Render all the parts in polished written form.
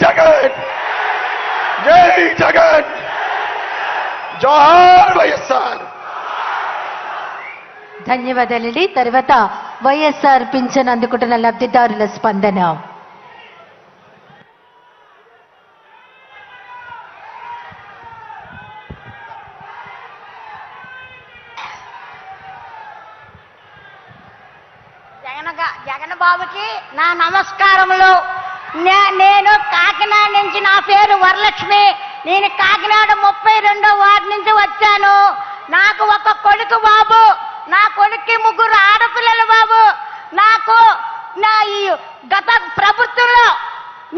జగన్, జై జగన్, జోహార్ వైఎస్ఆర్. ధన్యవాదాలండి. తర్వాత వైఎస్ఆర్ పింఛన్ అందుకుంటున్న లబ్ధిదారుల స్పందన. జగన్ బాబుకి నా నమస్కారములు. నేను కాకినాడ నుంచి, నా పేరు వరలక్ష్మి. నేను కాకినాడ 32వ వార్డు నుంచి వచ్చాను. నాకు ఒక కొడుకు బాబు, నా కొడుక్కి 3 ఆడపిల్లలు బాబు. నాకు నా ఈ గత ప్రభుత్వంలో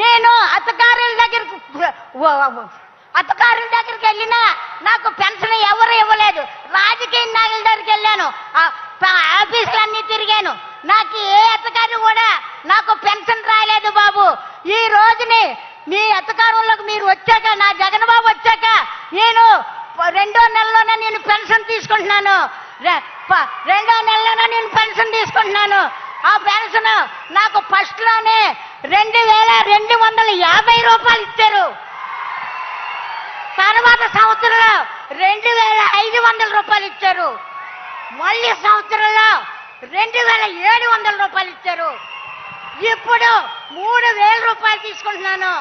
నేను అధికారుల దగ్గరికి వెళ్ళినా నాకు పెన్షన్ ఎవరు ఇవ్వలేదు. రాజకీయ నాయకుల దగ్గరికి వెళ్ళాను, ఆఫీసులన్నీ తిరిగాను. నాకు ఏ అధికారి కూడా నాకు పెన్షన్ రాలేదు బాబు. ఈ రోజుని మీ అధికారంలోకి మీరు వచ్చాక, నా జగన్ బాబు వచ్చాక నేను 2వ నెలలోనే నేను పెన్షన్ తీసుకుంటున్నాను. 2వ నెలలోనే నేను పెన్షన్ తీసుకుంటున్నాను. ఆ పెన్షన్ నాకు ఫస్ట్ లోనే 2250 రూపాయలు ఇచ్చారు. తర్వాత సంవత్సరంలో 2500 రూపాయలు ఇచ్చారు. మళ్ళీ సంవత్సరంలో 2700 రూపాయలు ఇచ్చారు. ఇప్పుడు 3000 రూపాయలు తీసుకుంటున్నాను.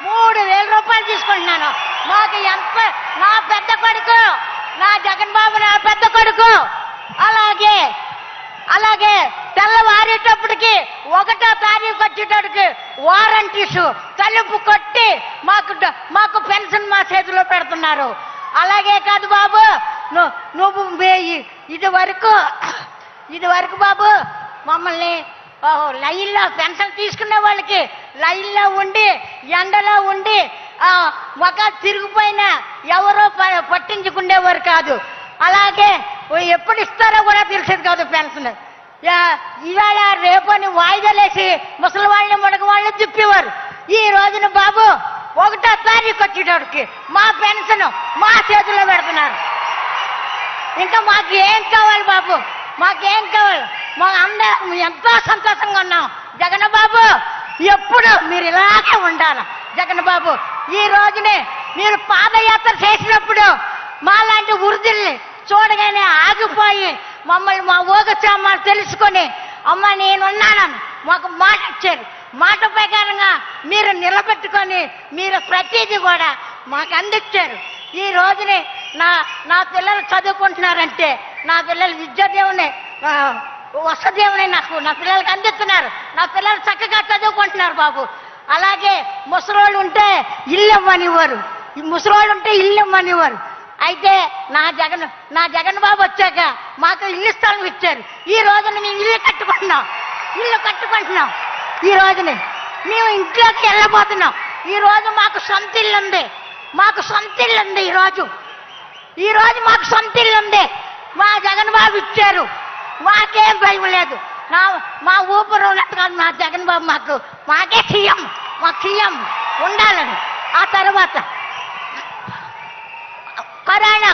3000 రూపాయలు తీసుకుంటున్నాను. మాకు ఎంత, నా పెద్ద కొడుకు, నా జగన్ బాబు నా పెద్ద కొడుకు, అలాగే తెల్లవారేటప్పటికి 1వ తారీఖు వచ్చేటప్పటికి వారంటీసు తలుపు కొట్టి మాకు పెన్షన్ మా చేతిలో పెడుతున్నారు. అలాగే కాదు బాబు, నువ్వు ఇది వరకు బాబు మమ్మల్ని లైన్లో పెన్షన్ తీసుకునే వాళ్ళకి లైన్లో ఉండి, ఎండలో ఉండి ఒక తిరిగిపోయినా ఎవరో పట్టించుకునేవారు కాదు. అలాగే ఎప్పుడు ఇస్తారో కూడా తెలిసేది కాదు పెన్షన్. ఇవాళ రేపని వాయిదాలేసి ముసలి వాళ్ళని ముడక వాళ్ళని తిప్పేవారు. ఈ రోజున బాబు 1వ తారీఖు వచ్చేటోడికి మా పెన్షన్ మా చేతిలో పెడుతున్నారు. ఇంకా మాకు ఏం కావాలి బాబు, మాకేం కావాలి? మా అందరం ఎంతో సంతోషంగా ఉన్నాం. జగన్ బాబు ఎప్పుడు మీరు ఇలాగే ఉండాలి. జగన్ బాబు ఈ రోజునే మీరు పాదయాత్ర చేసినప్పుడు మాలాంటి వృద్ధుల్ని చూడగానే ఆగిపోయి మమ్మల్ని మా ఊగచామాలు తెలుసుకొని, అమ్మ నేనున్నానని మాకు మాట ఇచ్చారు. మాట ప్రకారంగా మీరు నిలబెట్టుకొని మీరు ప్రతిదీ కూడా మాకు అందించారు. ఈ రోజుని నా పిల్లలు చదువుకుంటున్నారంటే, నా పిల్లలు విద్యాదేవుని వసదేవుని నా పిల్లలకి అందిస్తున్నారు. నా పిల్లలు చక్కగా చదువుకుంటున్నారు బాబు. అలాగే ముసలోళ్ళు ఉంటే ఇల్లు ఇవ్వనివ్వరు, ముసలోళ్ళు ఉంటే ఇల్లు ఇవ్వనివ్వరు. అయితే నా జగన్ బాబు వచ్చాక మాకు ఇల్లు స్థలం ఇచ్చారు. ఈ రోజున మేము ఇల్లు కట్టుకుంటున్నాం. ఈ రోజుని మేము ఇంట్లోకి వెళ్ళబోతున్నాం. ఈ రోజు మాకు సొంత ఇల్లు ఉంది. ఈ రోజు మాకు సొంత ఇల్లు ఉంది. మా జగన్ బాబు ఇచ్చారు. మాకేం భయం లేదు. మా ఊపిరి ఉన్నట్టుగా మా జగన్ బాబు మాకే సీఎం ఉండాలని. ఆ తర్వాత కరోనా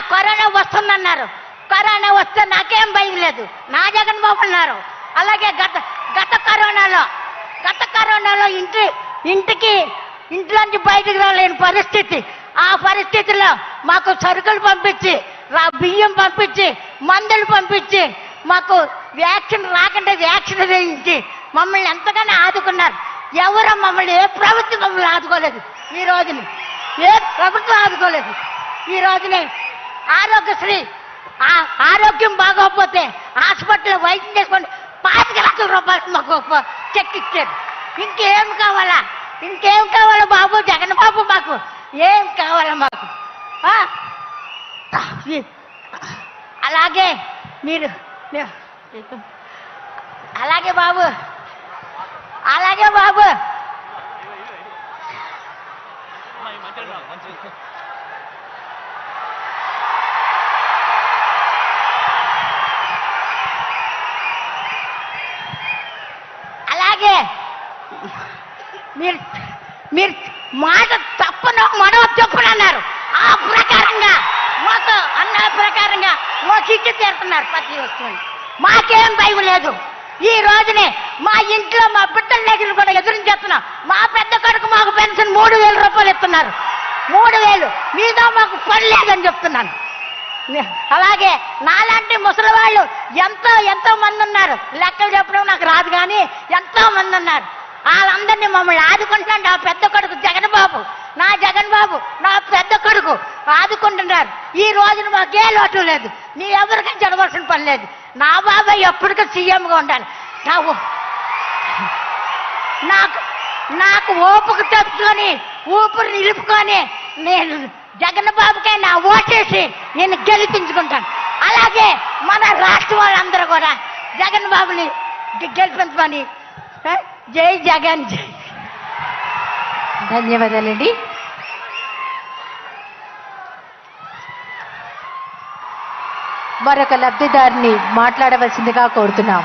వస్తుందన్నారు. కరోనా వస్తే నాకేం భయం లేదు. నా జగన్ బాబు ఉన్నారు. అలాగే గత కరోనాలో ఇంట్లోంచి బయటకు రాలేని పరిస్థితి. ఆ పరిస్థితిలో మాకు సరుకులు పంపించి, బియ్యం పంపించి, మందులు పంపించి, మాకు వ్యాక్సిన్ రాకుండా వ్యాక్సిన్ వేయించి మమ్మల్ని ఎంతగానో ఆదుకున్నారు. ఎవరో మమ్మల్ని ఏ ప్రభుత్వం మమ్మల్ని ఆదుకోలేదు. ఈ రోజుని ఏ ప్రభుత్వం ఆదుకోలేదు. ఈ రోజునే ఆరోగ్యశ్రీ, ఆరోగ్యం బాగోకపోతే హాస్పిటల్లో వైద్యం చేసుకోండి 25 లక్షల రూపాయలు మాకు చెక్ ఇచ్చారు. ఇంకేం కావాలా బాబు జగన్ బాబు? మాకు ఏం కావాలా మాకు? అలాగే మీరు అలాగే బాబు అలాగే మీరు మాట తప్పను మనవ తప్పును అన్నారు. ఆ ప్రకారంగా మాకు అన్న ప్రకారంగా మాకు ఇచ్చి తీరుతున్నారు ప్రతి వస్తువుని. మాకేం భయం లేదు. ఈ రోజునే మా ఇంట్లో మా బిడ్డల దగ్గర కూడా ఎదురించేస్తున్నాం. మా పెద్ద కొడుకు మాకు పెన్షన్ 3 ఇస్తున్నారు. 3000 మీతో మాకు పని లేదని చెప్తున్నాను. అలాగే నాలాంటి ముసలి వాళ్ళు ఎంతో మంది ఉన్నారు. లెక్కలు చెప్పడం నాకు రాదు, కానీ ఎంతో మంది ఉన్నారు. వాళ్ళందరినీ మమ్మల్ని ఆదుకుంటున్నాడు నా పెద్ద కొడుకు జగన్ బాబు, నా పెద్ద కొడుకు ఆదుకుంటున్నారు. ఈ రోజున మాకే లోటు లేదు. నీ ఎవరికైనా జరగవలసిన పని లేదు. నా బాబాయ్ ఎప్పటికీ సీఎంగా ఉండాలి. నాకు ఓపిక తెచ్చుకొని ఊపిరి నిలుపుకొని నేను జగన్ బాబుకే నా ఓటేసి నేను గెలిపించుకుంటాను. అలాగే మన రాష్ట్ర వాళ్ళందరూ కూడా జగన్ బాబుని గెలిపించమని. జై జగన్ జై. ధన్యవాదాలండి. మరొక లబ్ధిదారిని మాట్లాడవలసిందిగా కోరుతున్నాం.